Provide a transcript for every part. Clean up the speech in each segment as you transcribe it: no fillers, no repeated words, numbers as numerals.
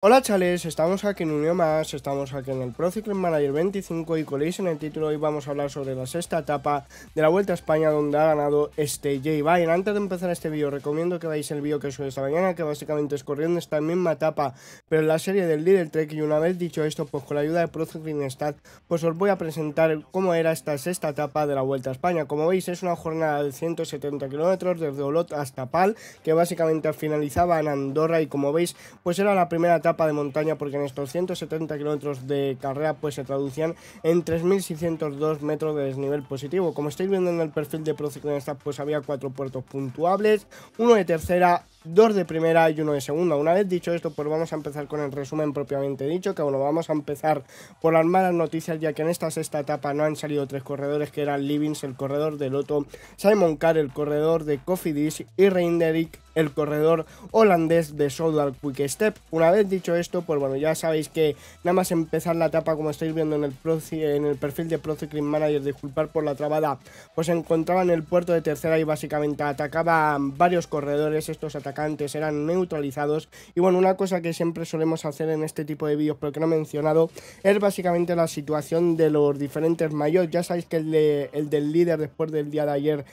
Hola chales, estamos aquí en un vídeo más, estamos aquí en el Pro Cycling Manager 25 y como leéis en el título hoy vamos a hablar sobre la sexta etapa de la Vuelta a España donde ha ganado J Vine. Antes de empezar este vídeo recomiendo que veáis el vídeo que subí esta mañana, que básicamente es corriendo esta misma etapa pero en la serie del Lidl Trek. Y una vez dicho esto, pues con la ayuda de Pro Cycling Stat pues os voy a presentar cómo era esta sexta etapa de la Vuelta a España. Como veis es una jornada de 170 kilómetros desde Olot hasta Pal, que básicamente finalizaba en Andorra, y como veis pues era la primera etapa de montaña porque en estos 170 kilómetros de carrera pues se traducían en 3.602 metros de desnivel positivo. Como estáis viendo en el perfil de Pro Cycling Stat, pues había 4 puertos puntuables, uno de tercera, 2 de primera y 1 de segunda. Una vez dicho esto, pues vamos a empezar con el resumen propiamente dicho, que bueno, vamos a empezar por las malas noticias, ya que en esta sexta etapa no han salido 3 corredores, que eran Livings, el corredor de Lotto, Simon Carr, el corredor de Cofidis, y Reinderick, el corredor holandés de Soudal Quick Step. Una vez dicho esto, pues bueno, ya sabéis que nada más empezar la etapa, como estáis viendo en el perfil de Pro Cycling Manager, disculpar por la trabada, pues se encontraba en el puerto de tercera y básicamente atacaban varios corredores. Estos atacantes eran neutralizados y bueno, una cosa que siempre solemos hacer en este tipo de vídeos pero que no he mencionado es básicamente la situación de los diferentes maillots. Ya sabéis que el del líder después del día de ayer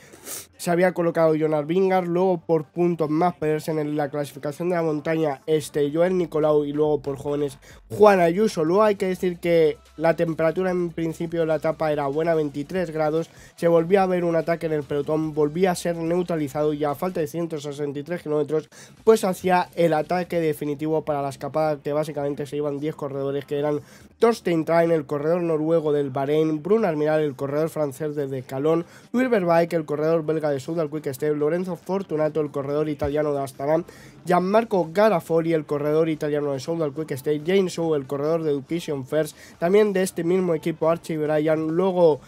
se había colocado Jonas Vingegaard, luego por puntos más Pedersen en la clasificación de la montaña Joel Nicolau, y luego por jóvenes Juan Ayuso. Luego hay que decir que la temperatura en principio de la etapa era buena, 23 grados, se volvía a ver un ataque en el pelotón, volvía a ser neutralizado y a falta de 163 kilómetros pues hacía el ataque definitivo para la escapada, que básicamente se iban 10 corredores, que eran Torstein Train, el corredor noruego del Bahrein, Bruno Almiral, el corredor francés de Decalón, Luis Verbaek, el corredor belga de Soudal Quick Step, Lorenzo Fortunato, el corredor italiano de Astana, Gianmarco Garafoli, el corredor italiano de Soudal Quick Step, James Shaw, el corredor de Education First, también de este mismo equipo Archie Ryan, luego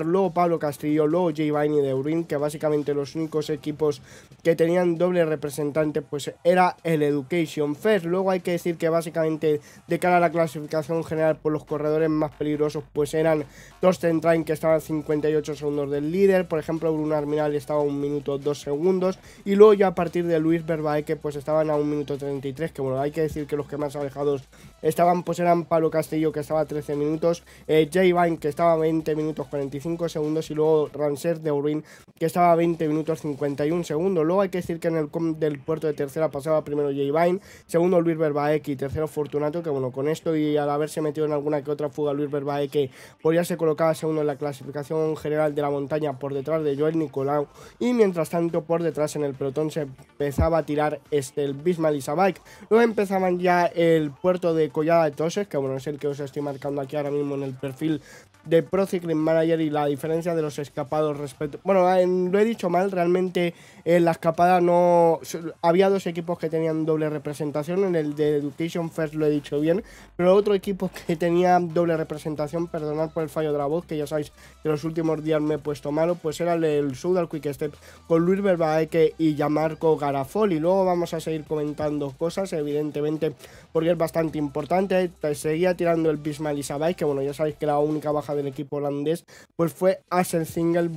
luego Pablo Castillo, luego J Vine y de Urin, que básicamente los únicos equipos que tenían doble representante pues era el Education First. Luego hay que decir que básicamente de cara a la clasificación general, por los corredores más peligrosos pues eran Torsten Train, que estaba a 58 segundos del líder, por ejemplo Bruno Armiral estaba a 1 minuto 2 segundos, y luego ya a partir de Luis Verbaek pues estaban a 1 minuto 33, que bueno, hay que decir que los que más alejados estaban pues eran Pablo Castillo, que estaba a 13 minutos, J Vine, que estaba a 20 minutos 45 segundos, y luego Rancer de Urin, que estaba a 20 minutos 51 segundos. Luego hay que decir que en el del puerto de tercera pasaba primero J Vine, segundo Luis Verbaek y tercero Fortunato, que bueno, con esto y al haberse metido en alguna que otra fuga Luis Verbaek pues ya se colocaba segundo en la clasificación general de la montaña por detrás de Joel Nicolau, y mientras tanto por detrás en el pelotón se empezaba a tirar el Bismal Isabike. Luego empezaban ya el puerto de Collada de Toses, que bueno, es el que os estoy marcando aquí ahora mismo en el perfil de Pro Cycling Manager, y la diferencia de los escapados respecto... Bueno, lo he dicho mal, realmente en la escapada no... Había dos equipos que tenían doble representación, en el de Education First lo he dicho bien, pero otro equipo que tenía doble representación, perdonad por el fallo de la voz, que ya sabéis que los últimos días me he puesto malo, pues era el Soudal Quick Step con Luis Verbaek y Gianmarco Garafoli. Luego vamos a seguir comentando cosas, evidentemente, porque es bastante importante. Seguía tirando el Bismal Isabike, que bueno, ya sabéis que la única baja del equipo holandés pues fue Axel Single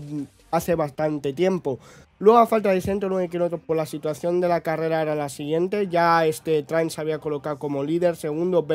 hace bastante tiempo. Luego, a falta de 109 kilómetros, por la situación de la carrera era la siguiente. Ya Train se había colocado como líder, segundo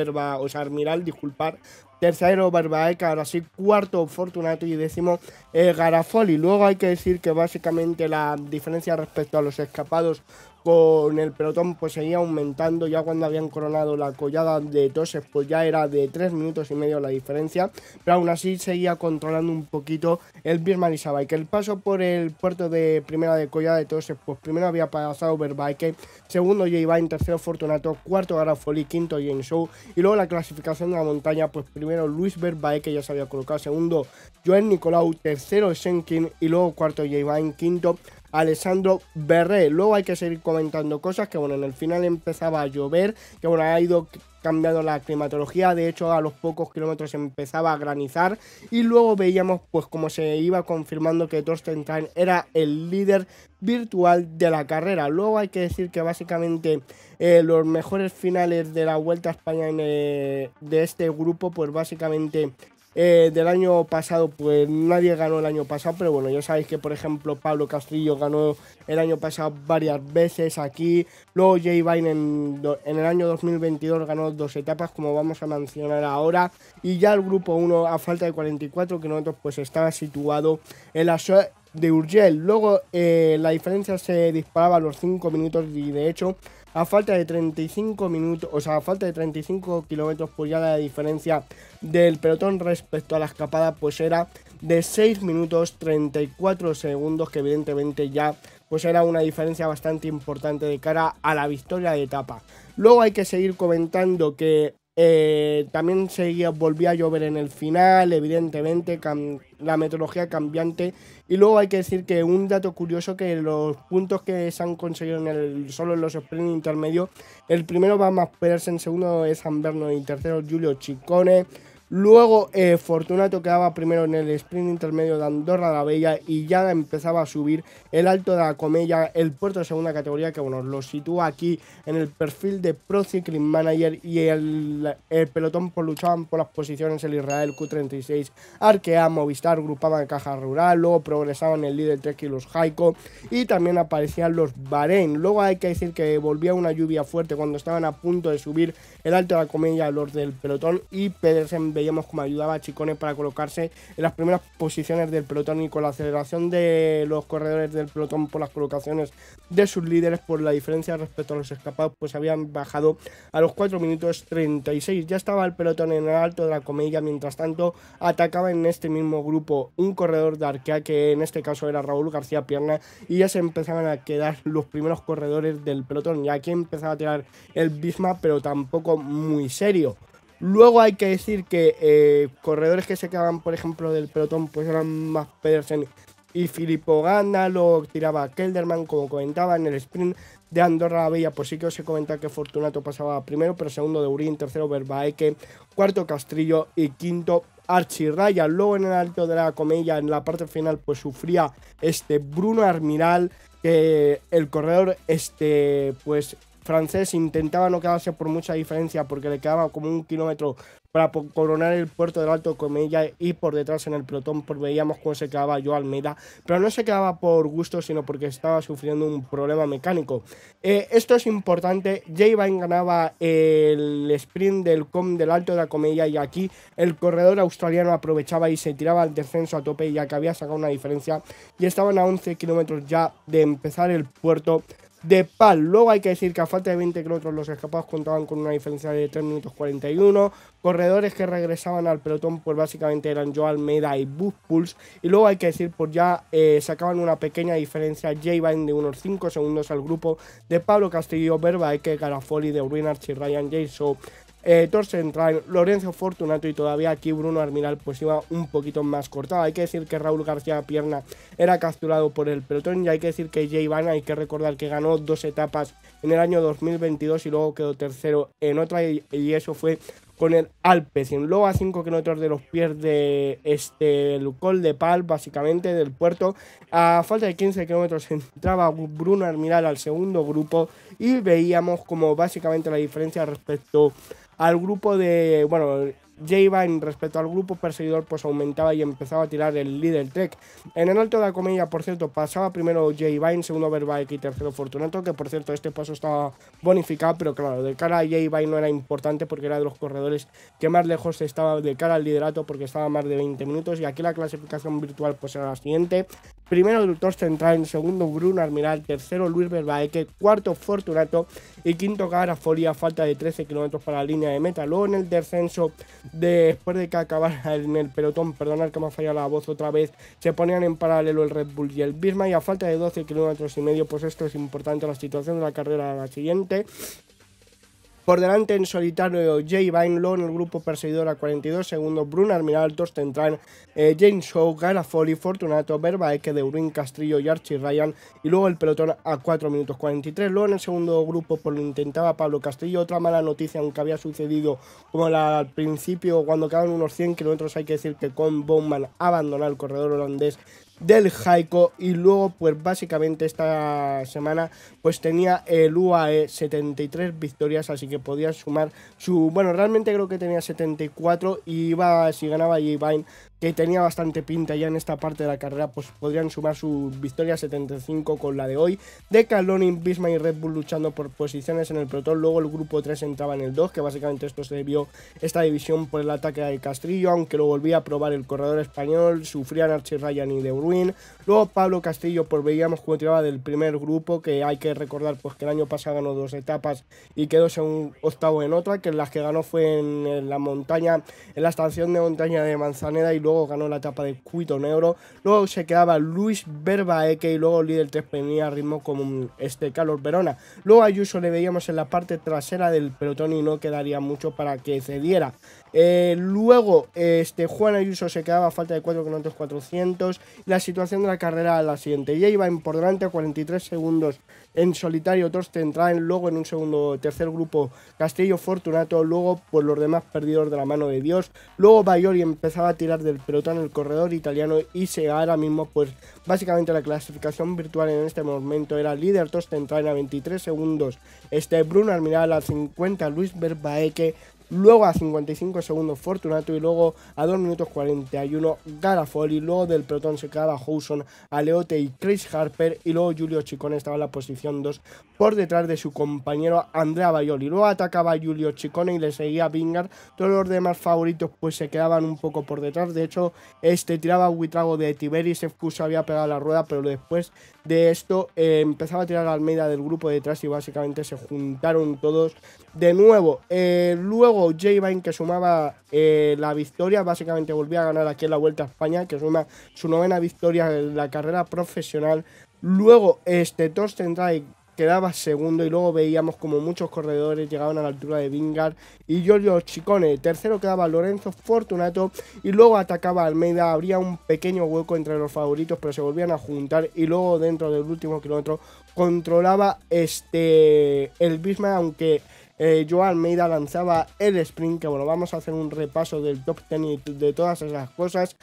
Armiral, disculpar, tercero Verbaek, ahora sí, cuarto Fortunato y décimo Garafoli. Luego hay que decir que básicamente la diferencia respecto a los escapados con el pelotón pues seguía aumentando. Ya cuando habían coronado la collada de Toses pues ya era de 3 minutos y medio la diferencia, pero aún así seguía controlando un poquito el Bismarck Isabike. El paso por el puerto de primera de collada de Toses, pues primero había pasado Verbaek, segundo J Vine, tercero Fortunato, cuarto Garafoli, quinto James Shaw, y luego la clasificación de la montaña pues primero Luis Verbaek, que ya se había colocado, segundo Joel Nicolau, tercero Schenkin, y luego cuarto J Vine, quinto Alessandro Berré. Luego hay que seguir comentando cosas, que bueno, en el final empezaba a llover, que bueno, ha ido cambiando la climatología, de hecho a los pocos kilómetros empezaba a granizar, y luego veíamos pues como se iba confirmando que Torsten Train era el líder virtual de la carrera. Luego hay que decir que básicamente los mejores finales de la Vuelta a España de este grupo pues básicamente del año pasado, pues nadie ganó el año pasado, pero bueno, ya sabéis que por ejemplo Pablo Castillo ganó el año pasado varias veces aquí, luego J Vine en el año 2022 ganó 2 etapas, como vamos a mencionar ahora, y ya el grupo 1 a falta de 44 kilómetros pues estaba situado en la zona de Urgell. Luego la diferencia se disparaba a los 5 minutos y de hecho a falta de 35 minutos, o sea, a falta de 35 kilómetros, pues ya la diferencia del pelotón respecto a la escapada pues era de 6 minutos 34 segundos, que evidentemente ya pues era una diferencia bastante importante de cara a la victoria de etapa. Luego hay que seguir comentando que también volvía a llover en el final, evidentemente, la meteorología cambiante. Y luego hay que decir que un dato curioso, que los puntos que se han conseguido solo en los sprint intermedios, el primero va Mads Pedersen, segundo es San Berno y tercero Giulio Ciccone. Luego Fortunato quedaba primero en el sprint intermedio de Andorra la Vella y ya empezaba a subir el Alto de la Comella, el puerto de segunda categoría, que bueno, lo sitúa aquí en el perfil de Pro Cycling Manager, y el pelotón pues luchaban por las posiciones el Israel, Q36, Arkea, Movistar, Grupama, Caja Rural, luego progresaban el líder Trek y los Jaico, y también aparecían los Bahrein. Luego hay que decir que volvía una lluvia fuerte cuando estaban a punto de subir el Alto de la Comella los del pelotón, y Pedersen veíamos como ayudaba a Ciccone para colocarse en las primeras posiciones del pelotón, y con la aceleración de los corredores del pelotón por las colocaciones de sus líderes, por la diferencia respecto a los escapados, pues habían bajado a los 4 minutos 36. Ya estaba el pelotón en el Alto de la Comella. Mientras tanto atacaba en este mismo grupo un corredor de Arkea, que en este caso era Raúl García Pierna, y ya se empezaban a quedar los primeros corredores del pelotón, y aquí empezaba a tirar el Bisma, pero tampoco muy serio. Luego hay que decir que corredores que se quedaban, por ejemplo, del pelotón, pues eran Mads Pedersen y Filippo Ganna. Luego tiraba Kelderman, como comentaba. En el sprint de Andorra la Vella, pues sí que os he comentado que Fortunato pasaba primero, pero segundo de Urín, tercero Vervaeke, cuarto Castrillo y quinto Archie Ryan. Luego en el Alto de la Comella, en la parte final, pues sufría Bruno Armiral, que el corredor pues francés intentaba no quedarse por mucha diferencia, porque le quedaba como 1 kilómetro para coronar el puerto del Alto de Comella, y por detrás en el pelotón pues veíamos cómo se quedaba Joao Almeida, pero no se quedaba por gusto, sino porque estaba sufriendo un problema mecánico. Esto es importante. J Vine ganaba el sprint del Alto de la Comella, y aquí el corredor australiano aprovechaba y se tiraba al descenso a tope, ya que había sacado una diferencia y estaban a 11 kilómetros ya de empezar el puerto de Pal. Luego hay que decir que a falta de 20 kilómetros los escapados contaban con una diferencia de 3 minutos 41. Corredores que regresaban al pelotón pues básicamente eran Joao Almeida y Bus Puls. Y luego hay que decir pues ya sacaban una pequeña diferencia J Vine de unos 5 segundos al grupo de Pablo Castillo, Vervaeke, Garafoli, de Urín, Archie Ryan, Jason, Torsten Train, Lorenzo Fortunato, y todavía aquí Bruno Armiral pues iba un poquito más cortado. Hay que decir que Raúl García Pierna era capturado por el pelotón, y hay que decir que J Vine, hay que recordar que ganó 2 etapas en el año 2022 y luego quedó tercero en otra, y eso fue con el Alpecin. Luego a 5 kilómetros de los pies de el Col de Pal, básicamente del puerto, a falta de 15 kilómetros entraba Bruno Armiral al segundo grupo, y veíamos como básicamente la diferencia respecto al grupo de, bueno, J Vine respecto al grupo perseguidor pues aumentaba y empezaba a tirar el líder Trek. En el Alto de la Comella, por cierto, pasaba primero J Vine, segundo Vervaeke y tercero Fortunato, que por cierto este paso estaba bonificado, pero claro, de cara a J Vine no era importante porque era de los corredores que más lejos estaba de cara al liderato, porque estaba a más de 20 minutos, y aquí la clasificación virtual pues era la siguiente: primero Torsten Train, segundo Bruno Armiral, tercero Luis Vervaeke, cuarto Fortunato y quinto Garafoli, a falta de 13 kilómetros para la línea de meta. Luego en el descenso, después de que acabara en el pelotón, perdonad que me ha fallado la voz otra vez, se ponían en paralelo el Red Bull y el Bisma, y a falta de 12 kilómetros y medio, pues esto es importante, la situación de la carrera la siguiente: por delante en solitario J Vine, luego en el grupo perseguidor a 42 segundos Bruno Armiral, Torsten Train, James Shaw, Garafoli, Fortunato, Vervaeke, de Urín, Castrillo y Archie Ryan, y luego el pelotón a 4 minutos 43. Luego en el segundo grupo pues lo intentaba Pablo Castillo. Otra mala noticia, aunque había sucedido como al principio, cuando quedaban unos 100 kilómetros, hay que decir que Con Bowman abandonó el corredor holandés del Jaico. Y luego pues básicamente esta semana pues tenía el UAE 73 victorias, así que podía sumar su... Bueno, realmente creo que tenía 74 y iba, si ganaba J-Vine, que tenía bastante pinta ya en esta parte de la carrera, pues podrían sumar su victoria 75 con la de hoy. De Calonin, Bisma y Red Bull luchando por posiciones en el pelotón. Luego el grupo 3 entraba en el 2, que básicamente esto se debió esta división por el ataque de Castrillo, aunque lo volvía a probar el corredor español, sufrían Archie Ryan y De Bruyne. Luego Pablo Castillo, pues veíamos cómo tiraba del primer grupo, que hay que recordar pues que el año pasado ganó 2 etapas y quedó octavo en otra, que las que ganó fue en la montaña, en la estación de montaña de Manzaneda, y luego ganó la etapa de Cuito Negro. Luego se quedaba Luis Verbaeke y luego líder 3 venía a ritmo como Carlos Verona. Luego a Ayuso le veíamos en la parte trasera del pelotón y no quedaría mucho para que cediera. Luego Juan Ayuso se quedaba a falta de 4 km 400. La situación de la carrera era la siguiente: ya iba por delante a 43 segundos en solitario Torsten Traen, luego en un tercer grupo Castillo Fortunato, luego pues los demás perdidos de la mano de Dios. Luego Baioli empezaba a tirar del pelotón el corredor italiano y ahora mismo pues básicamente la clasificación virtual en este momento era líder Torsten Traen a 23 segundos, Bruno Almiral a 50 Luis Verbaeke, luego a 55 segundos Fortunato y luego a 2 minutos 41 Garafoli. Luego del pelotón se quedaba Houson, Aleote y Chris Harper, y luego Giulio Ciccone estaba en la posición 2 por detrás de su compañero Andrea Baioli. Luego atacaba Giulio Ciccone y le seguía Vingegaard. Todos los demás favoritos pues se quedaban un poco por detrás. De hecho tiraba Huitrago de Tiberi, Sefku se había pegado la rueda, pero después de esto empezaba a tirar a Almeida del grupo detrás y básicamente se juntaron todos de nuevo. Luego J-Vine, que sumaba la victoria, básicamente volvía a ganar aquí en la Vuelta a España, que suma su 9ª victoria en la carrera profesional. Luego Torsten Traen quedaba segundo y luego veíamos como muchos corredores llegaban a la altura de Vingegaard y Giulio Ciccone. Tercero quedaba Lorenzo Fortunato y luego atacaba Almeida. Habría un pequeño hueco entre los favoritos, pero se volvían a juntar y luego dentro del último kilómetro controlaba el Bisma, aunque Joao Almeida lanzaba el sprint, que bueno, vamos a hacer un repaso del top 10 y de todas esas cosas.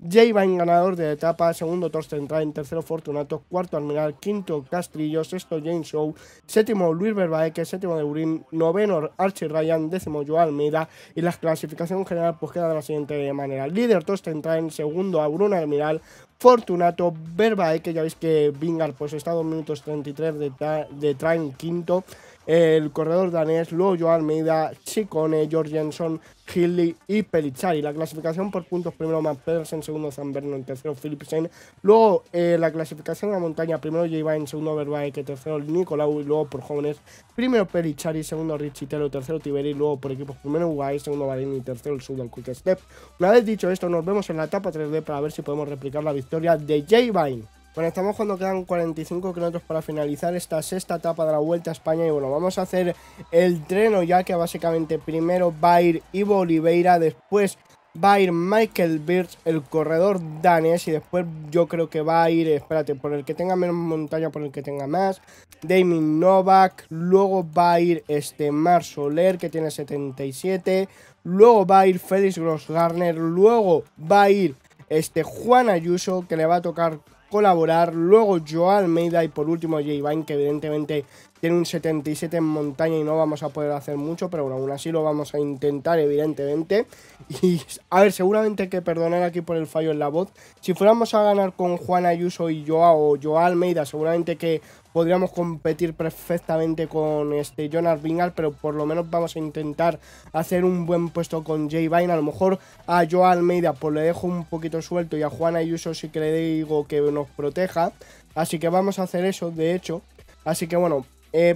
J-Vine ganador de la etapa, segundo Torsten Traen, tercero Fortunato, cuarto Almiral, quinto Castrillo, sexto James Shaw, séptimo Luis Verbaeke, séptimo De Bruyne, noveno Archie Ryan, décimo Joao Almeida. Y la clasificación general pues queda de la siguiente manera: líder Torsten Traen, segundo a Bruno Almiral, Fortunato, Verbaeke, ya veis que Vingegaard pues está a 2 minutos 33 de Traen, quinto, el corredor danés, luego Joao Almeida, Ciccone, Jorgensen, Hindley y Pellizzari. La clasificación por puntos: primero Matt Pedersen, segundo Zamberno, en tercero Philipsen. Luego la clasificación de la montaña: primero J-Vine, segundo Verbaeke, tercero Nicolau, y luego por jóvenes primero Pellizzari, segundo Riccitello, tercero Tiberi, luego por equipos primero UAE, segundo Bahrein y tercero el Soudal Quick Step. Una vez dicho esto, nos vemos en la etapa 3D para ver si podemos replicar la victoria de J-Vine. Bueno, estamos cuando quedan 45 kilómetros para finalizar esta sexta etapa de la Vuelta a España y bueno, vamos a hacer el treno ya, que básicamente primero va a ir Ivo Oliveira, después va a ir Michael Birch, el corredor danés, y después yo creo que va a ir, espérate, por el que tenga menos montaña, por el que tenga más, Damien Novak. Luego va a ir Marc Soler, que tiene 77, luego va a ir Felix Grossgartner, luego va a ir Juan Ayuso, que le va a tocar colaborar, luego Joao Almeida y por último J-Vine, que evidentemente tiene un 77 en montaña y no vamos a poder hacer mucho, pero bueno, aún así lo vamos a intentar evidentemente. Y a ver, seguramente hay que perdonar aquí por el fallo en la voz. Si fuéramos a ganar con Juan Ayuso y Joao Almeida, seguramente que podríamos competir perfectamente con Jonas Vingegaard, pero por lo menos vamos a intentar hacer un buen puesto con J-Vine. A lo mejor a Joao Almeida pues le dejo un poquito suelto y a Juan Ayuso sí que le digo que nos proteja, así que vamos a hacer eso, de hecho. Así que bueno,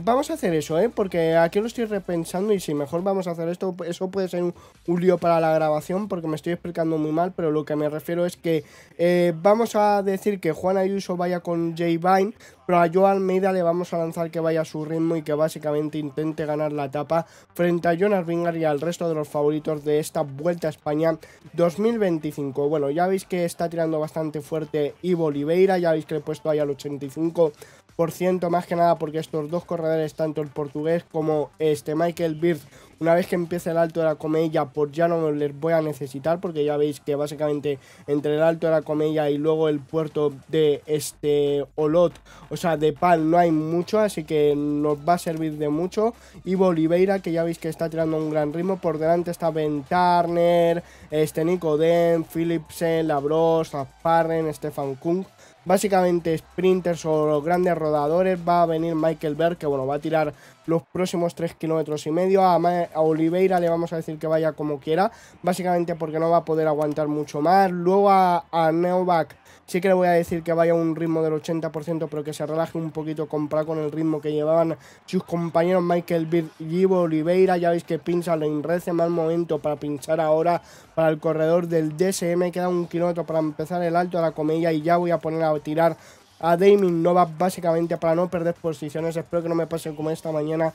vamos a hacer eso, porque aquí lo estoy repensando y si mejor vamos a hacer esto, eso puede ser un lío para la grabación porque me estoy explicando muy mal, pero lo que me refiero es que vamos a decir que Juan Ayuso vaya con J-Vine, pero a Joao Almeida le vamos a lanzar que vaya a su ritmo y que básicamente intente ganar la etapa frente a Jonas Vingegaard y al resto de los favoritos de esta Vuelta a España 2025. Bueno, ya veis que está tirando bastante fuerte Ivo Oliveira, ya veis que le he puesto ahí al 85%, más que nada porque estos dos corredores, tanto el portugués como Michael Birch, una vez que empiece el Alto de la Comella, pues ya no les voy a necesitar, porque ya veis que básicamente entre el Alto de la Comella y luego el puerto de Olot, o sea, de Pal, no hay mucho, así que nos va a servir de mucho. Y Oliveira, que ya veis que está tirando un gran ritmo, por delante está Ben Turner, Nico Den, Philipsen, Labros, Azparren, Stefan Kung. Básicamente sprinters o grandes rodadores. Va a venir Michael Berg, que bueno, va a tirar los próximos 3,5 kilómetros. A Oliveira le vamos a decir que vaya como quiera, básicamente porque no va a poder aguantar mucho más. Luego a Novak sí que le voy a decir que vaya a un ritmo del 80%, pero que se relaje un poquito comparado con el ritmo que llevaban sus compañeros Michael Bird y Ivo Oliveira. Ya veis que pincha en rece, mal momento para pinchar ahora para el corredor del DSM. Queda 1 kilómetro para empezar el Alto de la Comella y ya voy a poner a tirar a Damien Novak, básicamente para no perder posiciones. Espero que no me pase como esta mañana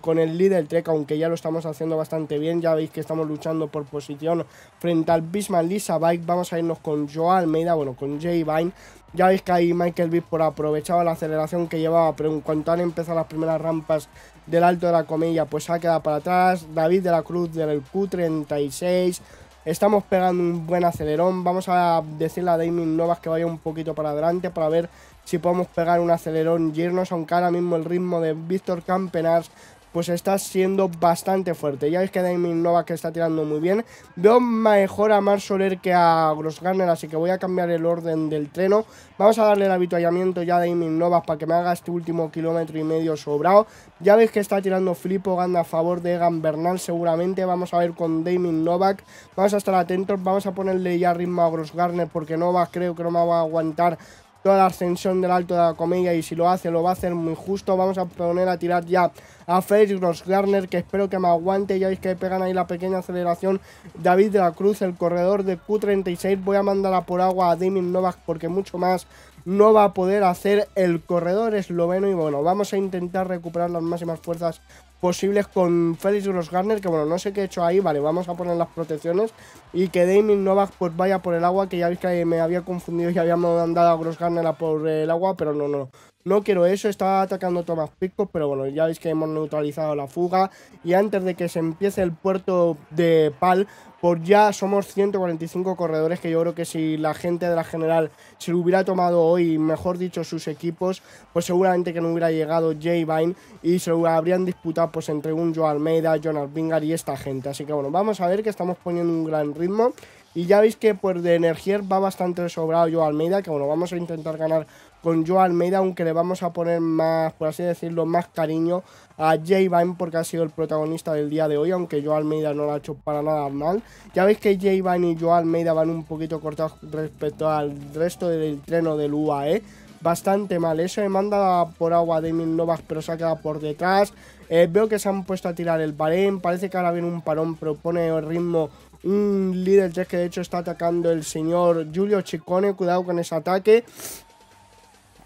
con el líder Trek, aunque ya lo estamos haciendo bastante bien. Ya veis que estamos luchando por posición frente al Bismarck Lisa Bike. Vamos a irnos con Joao Almeida, bueno, con Jay Vine. Ya veis que ahí Michael Vick por aprovechaba la aceleración que llevaba, pero en cuanto han empezado las primeras rampas del Alto de la Comella, pues ha quedado para atrás. David de la Cruz del Q36. Estamos pegando un buen acelerón. Vamos a decirle a Damien Novak que vaya un poquito para adelante para ver si podemos pegar un acelerón y irnos, aunque ahora mismo el ritmo de Víctor Campenaerts pues está siendo bastante fuerte. Ya veis que Damien Novak está tirando muy bien. Veo mejor a Marc Soler que a Grossgartner, así que voy a cambiar el orden del treno. Vamos a darle el avituallamiento ya a Damien Novak para que me haga este último 1,5 kilómetros sobrado. Ya veis que está tirando Filippo Ganna a favor de Egan Bernal seguramente. Vamos a ver con Damien Novak. Vamos a estar atentos. Vamos a ponerle ya ritmo a Grossgartner porque Novak creo que no me va a aguantar toda la ascensión del Alto de la Comella, y si lo hace, lo va a hacer muy justo. Vamos a poner a tirar ya a Felix Grossgartner, que espero que me aguante. Ya veis que pegan ahí la pequeña aceleración. David de la Cruz, el corredor de Q36. Voy a mandar a por agua a Damien Novak porque mucho más no va a poder hacer el corredor esloveno. Y bueno, vamos a intentar recuperar las máximas fuerzas posibles con Felix Grossgartner, que bueno, no sé qué he hecho ahí. Vale, vamos a poner las protecciones y que Damien Novak pues vaya por el agua, que ya veis que me había confundido y había mandado a Grossgartner a por el agua, pero no quiero eso. Estaba atacando Thomas Pidcock, pero bueno, ya veis que hemos neutralizado la fuga. Y antes de que se empiece el puerto de Pal, pues ya somos 145 corredores, que yo creo que si la gente de la general se lo hubiera tomado hoy, mejor dicho sus equipos, pues seguramente que no hubiera llegado Jay Vine y se lo habrían disputado pues entre un Joao Almeida, Jonas Vingegaard y esta gente. Así que bueno, vamos a ver que estamos poniendo un gran ritmo. Y ya veis que pues de energía va bastante sobrado Joao Almeida, que bueno, vamos a intentar ganar con Joao Almeida, aunque le vamos a poner más, por así decirlo, más cariño a Jay Vine porque ha sido el protagonista del día de hoy, aunque Joao Almeida no lo ha hecho para nada mal. Ya veis que Jay Vine y Joao Almeida van un poquito cortados respecto al resto del treno del UAE. Bastante mal eso. Me manda por agua a Damien Novak, pero se ha quedado por detrás. Veo que se han puesto a tirar el Bahrein. Parece que ahora viene un parón, pero pone el ritmo un líder Trek, que de hecho está atacando el señor Giulio Ciccone. Cuidado con ese ataque,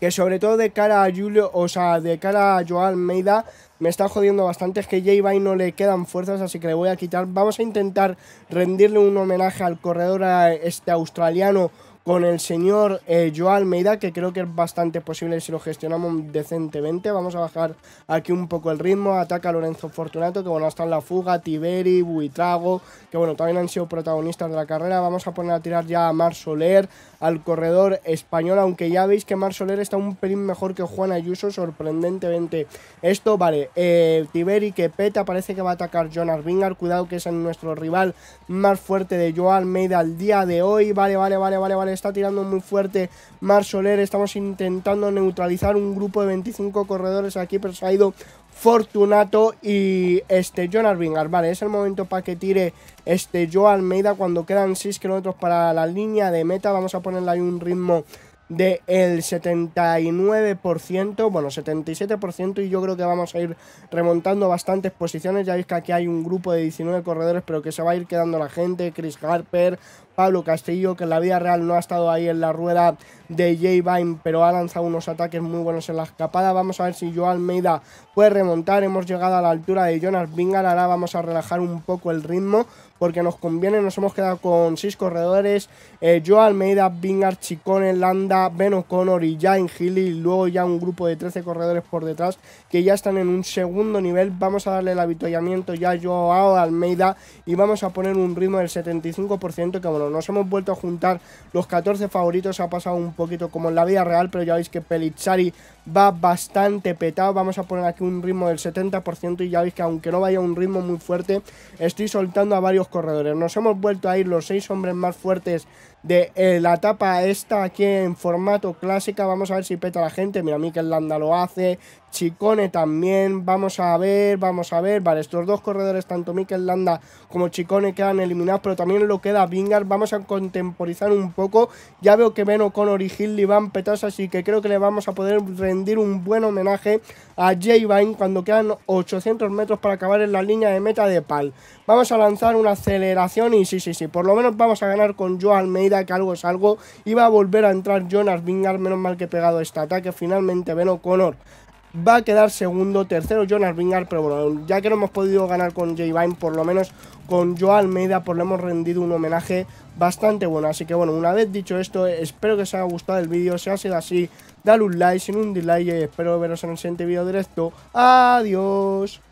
que sobre todo de cara a Julio, o sea, de cara a Joao Almeida, me está jodiendo bastante. Es que Jay Vine no le quedan fuerzas, así que le voy a quitar. Vamos a intentar rendirle un homenaje al corredor australiano con el señor Joao Almeida, que creo que es bastante posible si lo gestionamos decentemente. Vamos a bajar aquí un poco el ritmo. Ataca a Lorenzo Fortunato, que bueno, está en la fuga. Tiberi, Buitrago, que bueno, también han sido protagonistas de la carrera. Vamos a poner a tirar ya a Marc Soler, al corredor español, aunque ya veis que Marc Soler está un pelín mejor que Juan Ayuso, sorprendentemente. Esto, vale, Tiberi que peta, parece que va a atacar Jonas Vingegaard. Cuidado que es nuestro rival más fuerte de Joao Almeida al día de hoy. Vale, está tirando muy fuerte Marc Soler. Estamos intentando neutralizar un grupo de 25 corredores aquí, pero se ha ido Fortunato y Jonas Vingegaard. Vale, es el momento para que tire Joao Almeida cuando quedan 6 kilómetros para la línea de meta. Vamos a ponerle ahí un ritmo del 79%, bueno, 77%, y yo creo que vamos a ir remontando bastantes posiciones. Ya veis que aquí hay un grupo de 19 corredores, pero que se va a ir quedando la gente. Chris Harper, Pablo Castillo, que en la vida real no ha estado ahí en la rueda de J-Vine, pero ha lanzado unos ataques muy buenos en la escapada. Vamos a ver si Joao Almeida puede remontar. Hemos llegado a la altura de Jonas Vingegaard. Ahora vamos a relajar un poco el ritmo porque nos conviene. Nos hemos quedado con 6 corredores, Joao Almeida, Vingegaard, Ciccone, Landa, Ben O'Connor y Jaime Hilley, y luego ya un grupo de 13 corredores por detrás que ya están en un segundo nivel. Vamos a darle el avituallamiento ya a Joao Almeida y vamos a poner un ritmo del 75%, que bueno, nos hemos vuelto a juntar los 14 favoritos. Ha pasado un poquito como en la vida real, pero ya veis que Pellizzari va bastante petado. Vamos a poner aquí un ritmo del 70% y ya veis que aunque no vaya un ritmo muy fuerte, estoy soltando a varios corredores. Nos hemos vuelto a ir los 6 hombres más fuertes de la etapa esta aquí en formato clásica. Vamos a ver si peta la gente. Mira, Mikel Landa lo hace, Ciccone también. Vamos a ver. Vale, estos dos corredores, tanto Mikel Landa como Ciccone, quedan eliminados, pero también lo queda Vingegaard. Vamos a contemporizar un poco. Ya veo que Ben O'Connor y Hilley van petados, así que creo que le vamos a poder rendir un buen homenaje a J-Vine cuando quedan 800 metros para acabar en la línea de meta de Pal. Vamos a lanzar una aceleración y sí, por lo menos vamos a ganar con Joao Almeida, que algo es algo. Iba a volver a entrar Jonas Vingegaard, menos mal que he pegado este ataque. Finalmente Ben O'Connor va a quedar segundo, tercero Jonas Vingegaard, pero bueno, ya que no hemos podido ganar con J-Vine, por lo menos con Joao Almeida pues le hemos rendido un homenaje bastante bueno. Así que bueno, una vez dicho esto, espero que os haya gustado el vídeo. Si ha sido así, dale un like, sin un dislike, espero veros en el siguiente vídeo directo. Adiós.